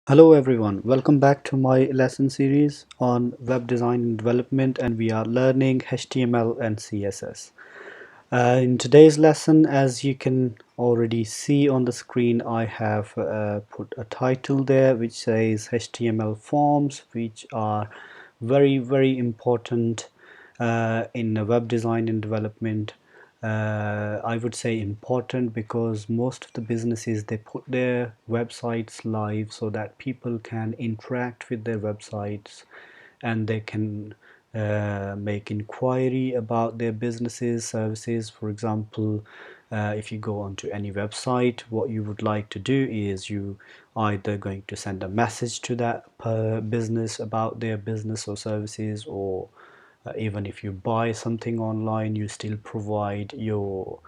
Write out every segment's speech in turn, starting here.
Hello everyone, welcome back to my lesson series on web design and development, and we are learning HTML and CSS. In today's lesson, as you can already see on the screen, I have put a title there which says HTML forms, which are very important in web design and development. I would say important because most of the businesses, they put their websites live so that people can interact with their websites, and they can make inquiry about their businesses services. For example, if you go onto any website, what you would like to do is you either going to send a message to that business about their business or services, or even if you buy something online, you still provide your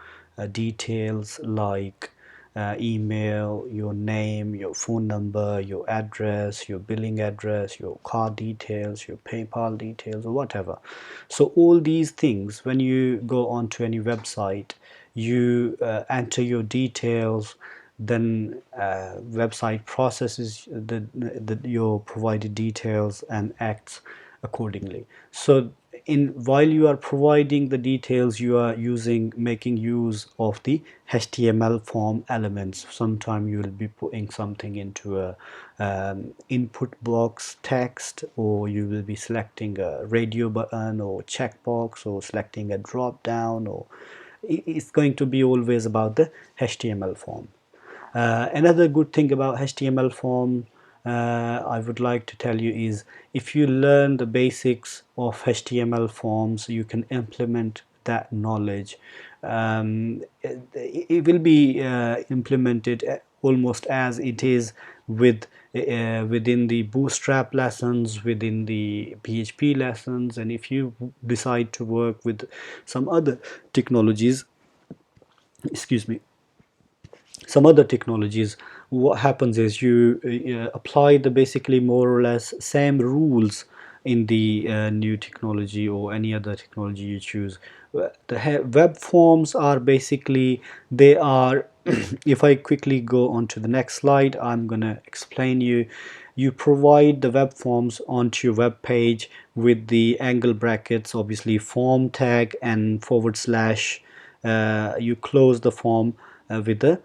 details like email, your name, your phone number, your address, your billing address, your card details, your PayPal details, or whatever. So all these things, when you go onto any website, you enter your details, then website processes your provided details and acts accordingly. So in while you are providing the details, you are making use of the HTML form elements. Sometime you will be putting something into a input box text, or you will be selecting a radio button or checkbox, or selecting a drop down, or it's going to be always about the HTML form. Another good thing about HTML form, I would like to tell you, is if you learn the basics of HTML forms, you can implement that knowledge. It will be implemented almost as it is within the Bootstrap lessons, within the PHP lessons, and if you decide to work with some other technologies, excuse me, some other technologies, what happens is you apply the basically more or less same rules in the new technology or any other technology you choose. The web forms are basically, they are if I quickly go on to the next slide, I'm gonna explain you. You provide the web forms onto your web page with the angle brackets, obviously form tag and forward slash. You close the form with the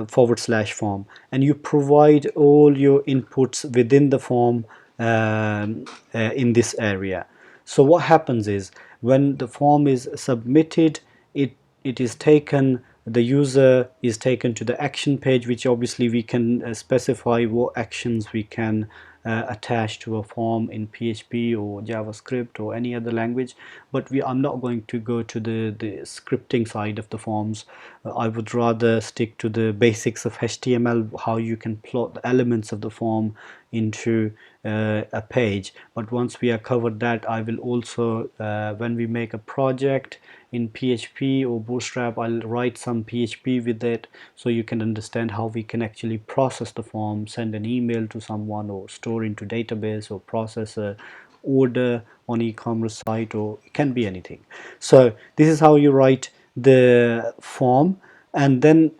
forward slash form, and you provide all your inputs within the form in this area. So what happens is, when the form is submitted, it is taken, the user is taken to the action page, which obviously we can specify what actions we can attach to a form in PHP or JavaScript or any other language. But I'm not going to go to the scripting side of the forms. I would rather stick to the basics of HTML, how you can plot the elements of the form into a page. But once we are covered that, I will also, when we make a project in PHP or Bootstrap, I'll write some PHP with it, so you can understand how we can actually process the form, send an email to someone, or store into database, or process a order on e-commerce site, or it can be anything. So this is how you write the form. And then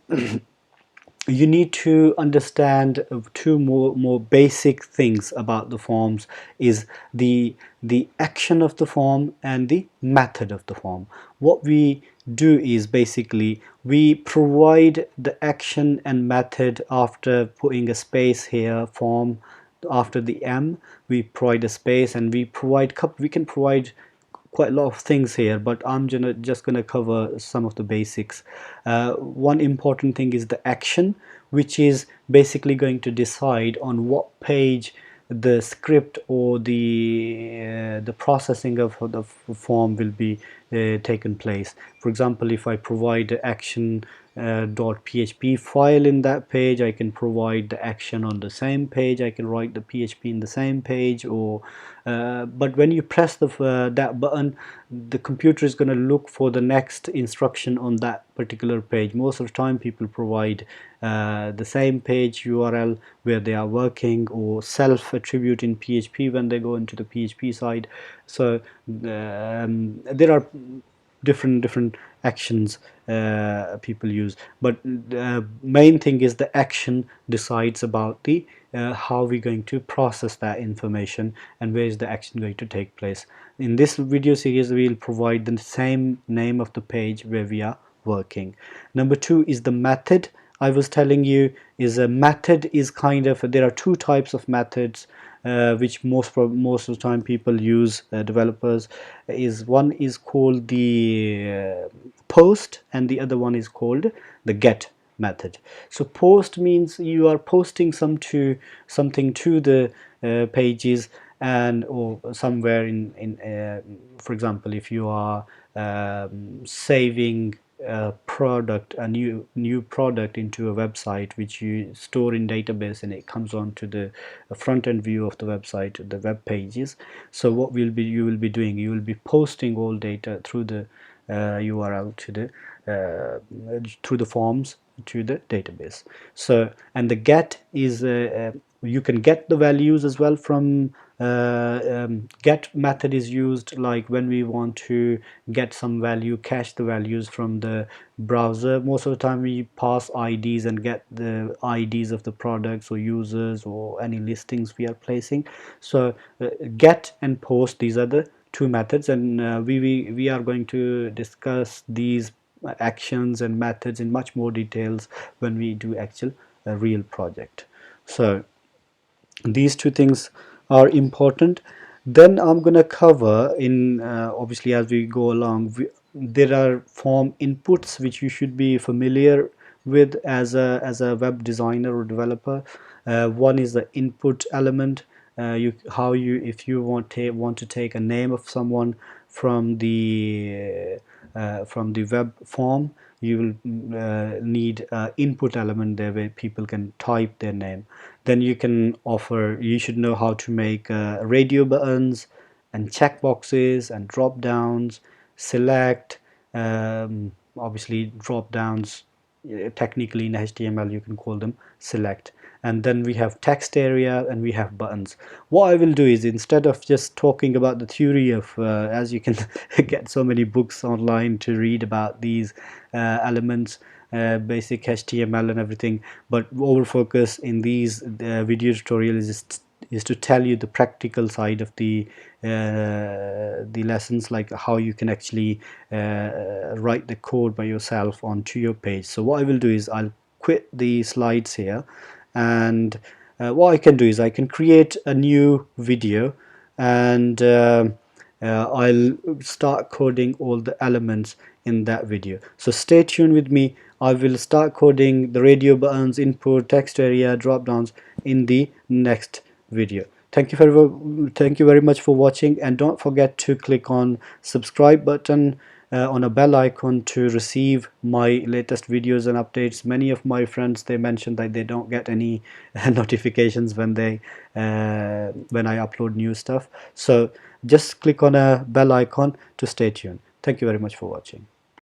you need to understand two more basic things about the forms, is the action of the form and the method of the form. What we do is basically we provide the action and method after putting a space here, form, after the M we provide a space, and we can provide quite a lot of things here, but I'm just gonna cover some of the basics. One important thing is the action, which is basically going to decide on what page the script or the processing of the form will be taken place. For example, if I provide the action .php file in that page, I can provide the action on the same page, I can write the PHP in the same page, or but when you press that button, the computer is going to look for the next instruction on that particular page. Most of the time people provide the same page URL where they are working, or self attribute in PHP when they go into the PHP side. So there are different actions people use, but main thing is the action decides about the how we're going to process that information and where is the action going to take place. In this video series we'll provide the same name of the page where we are working. Number two is the method. I was telling you is a method is kind of, there are two types of methods which most of the time people use, developers, is one is called the post and the other one is called the get method. So post means you are posting something to the pages, and or somewhere in for example, if you are saving a product, a new product into a website which you store in database, and it comes on to the front end view of the website, the web pages. So what you will be doing, you will be posting all data through the URL to the through the forms to the database. So, and the get is you can get the values as well from get method is used like when we want to get some value, cache the values from the browser. Most of the time we pass IDs and get the IDs of the products or users or any listings we are placing. So get and post, these are the two methods, and we are going to discuss these actions and methods in much more details when we do actual real project. So these two things are important. Then I'm going to cover in obviously as we go along, there are form inputs which you should be familiar with as a web designer or developer. One is the input element. If you want to take a name of someone from the web form, you will need input element there where people can type their name. Then you should know how to make radio buttons and checkboxes and drop downs, select, obviously drop downs, technically in HTML you can call them select. And then we have text area and we have buttons. What I will do is, instead of just talking about the theory of as you can get so many books online to read about these elements, basic HTML and everything, but our focus in these video tutorials is to tell you the practical side of the lessons, like how you can actually write the code by yourself onto your page. So what I will do is I'll quit the slides here, and what I can do is I can create a new video, and I'll start coding all the elements in that video. So stay tuned with me. I will start coding the radio buttons, input, text area, drop downs in the next video. Thank you very much for watching, and don't forget to click on subscribe button on a bell icon to receive my latest videos and updates. Many of my friends, they mentioned that they don't get any notifications when I upload new stuff. So just click on a bell icon to stay tuned. Thank you very much for watching.